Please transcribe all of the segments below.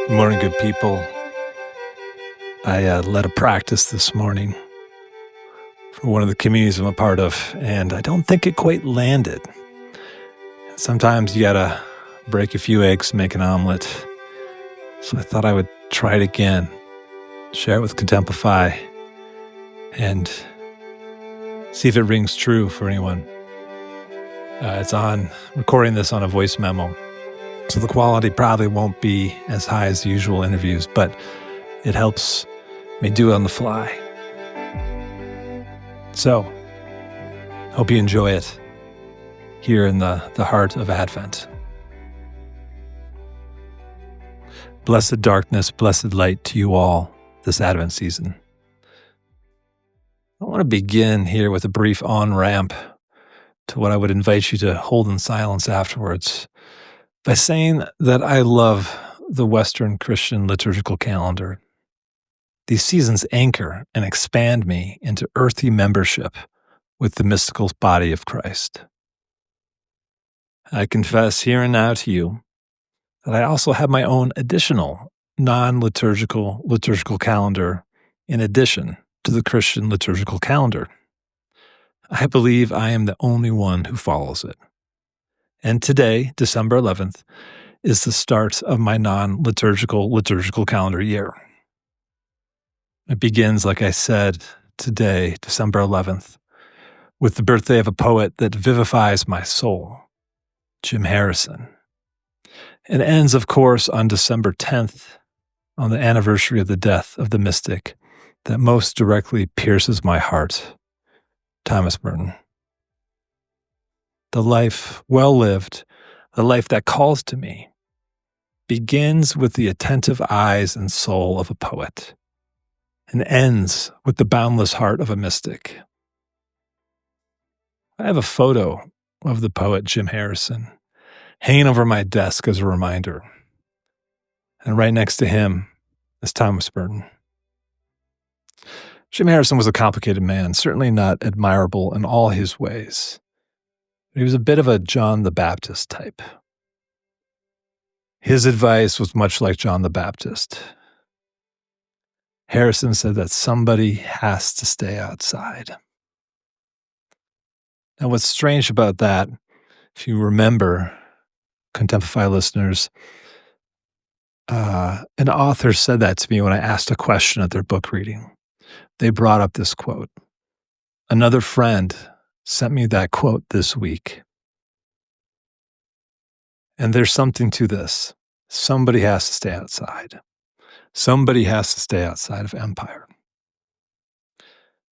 Good morning, good people. I led a practice this morning for one of the communities I'm a part of, and I don't think it quite landed. Sometimes you gotta break a few eggs to make an omelet. So I thought I would try it again, share it with Contemplify, and see if it rings true for anyone. Recording this on a voice memo, so the quality probably won't be as high as the usual interviews, but it helps me do it on the fly. So, hope you enjoy it here in the heart of Advent. Blessed darkness, blessed light to you all this Advent season. I want to begin here with a brief on-ramp to what I would invite you to hold in silence afterwards by saying that I love the Western Christian liturgical calendar. These seasons anchor and expand me into earthy membership with the mystical body of Christ. I confess here and now to you that I also have my own additional non-liturgical liturgical calendar in addition to the Christian liturgical calendar. I believe I am the only one who follows it. And today, December 11th, is the start of my non-liturgical liturgical calendar year. It begins, like I said, today, December 11th, with the birthday of a poet that vivifies my soul, Jim Harrison. It ends, of course, on December 10th, on the anniversary of the death of the mystic that most directly pierces my heart, Thomas Merton. The life well lived, the life that calls to me, begins with the attentive eyes and soul of a poet, and ends with the boundless heart of a mystic. I have a photo of the poet Jim Harrison hanging over my desk as a reminder. And right next to him is Thomas Merton. Jim Harrison was a complicated man, certainly not admirable in all his ways. He was a bit of a John the Baptist type. His advice was much like John the Baptist. Harrison said that somebody has to stay outside. Now, what's strange about that, if you remember, Contemplify listeners, an author said that to me when I asked a question at their book reading. They brought up this quote. Another friend sent me that quote this week. And there's something to this. Somebody has to stay outside. Somebody has to stay outside of empire.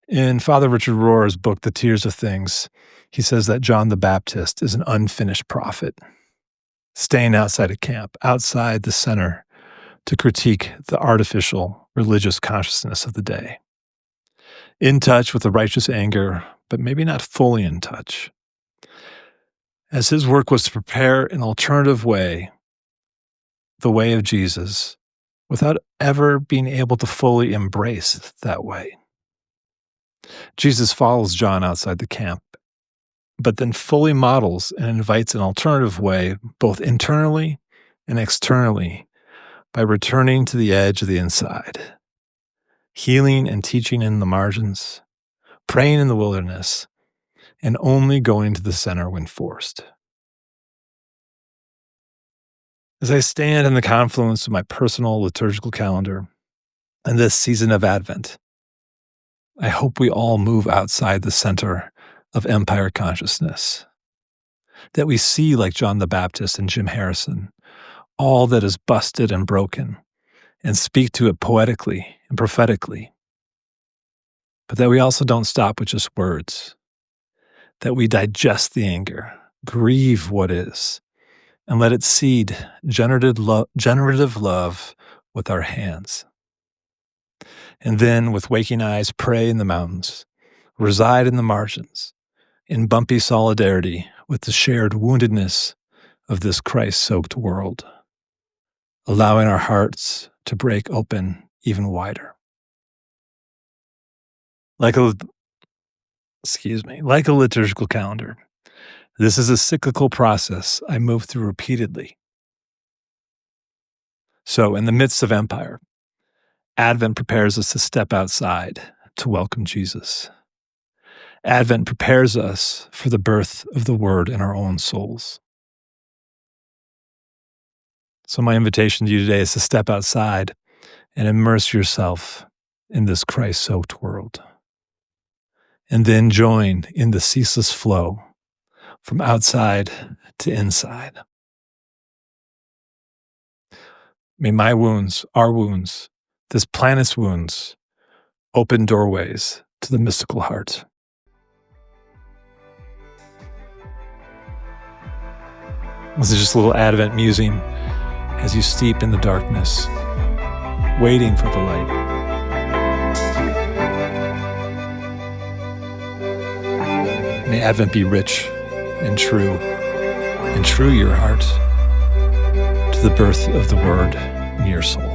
In Father Richard Rohr's book, The Tears of Things, he says that John the Baptist is an unfinished prophet, staying outside of camp, outside the center, to critique the artificial religious consciousness of the day. In touch with the righteous anger, but maybe not fully in touch. As his work was to prepare an alternative way, the way of Jesus, without ever being able to fully embrace that way. Jesus follows John outside the camp, but then fully models and invites an alternative way, both internally and externally, by returning to the edge of the inside, healing and teaching in the margins, praying in the wilderness, and only going to the center when forced. As I stand in the confluence of my personal liturgical calendar and this season of Advent, I hope we all move outside the center of empire consciousness, that we see, like John the Baptist and Jim Harrison, all that is busted and broken, and speak to it poetically and prophetically, but that we also don't stop with just words, that we digest the anger, grieve what is, and let it seed generative love with our hands. And then, with waking eyes, pray in the mountains, reside in the margins, in bumpy solidarity with the shared woundedness of this Christ-soaked world, allowing our hearts to break open even wider. Like a liturgical calendar, this is a cyclical process I move through repeatedly. So, in the midst of empire, Advent prepares us to step outside to welcome Jesus. Advent prepares us for the birth of the Word in our own souls. So my invitation to you today is to step outside and immerse yourself in this Christ-soaked world. And then join in the ceaseless flow from outside to inside. May my wounds, our wounds, this planet's wounds, open doorways to the mystical heart. This is just a little Advent musing as you steep in the darkness, waiting for the light. May Advent be rich and true your heart to the birth of the Word in your soul.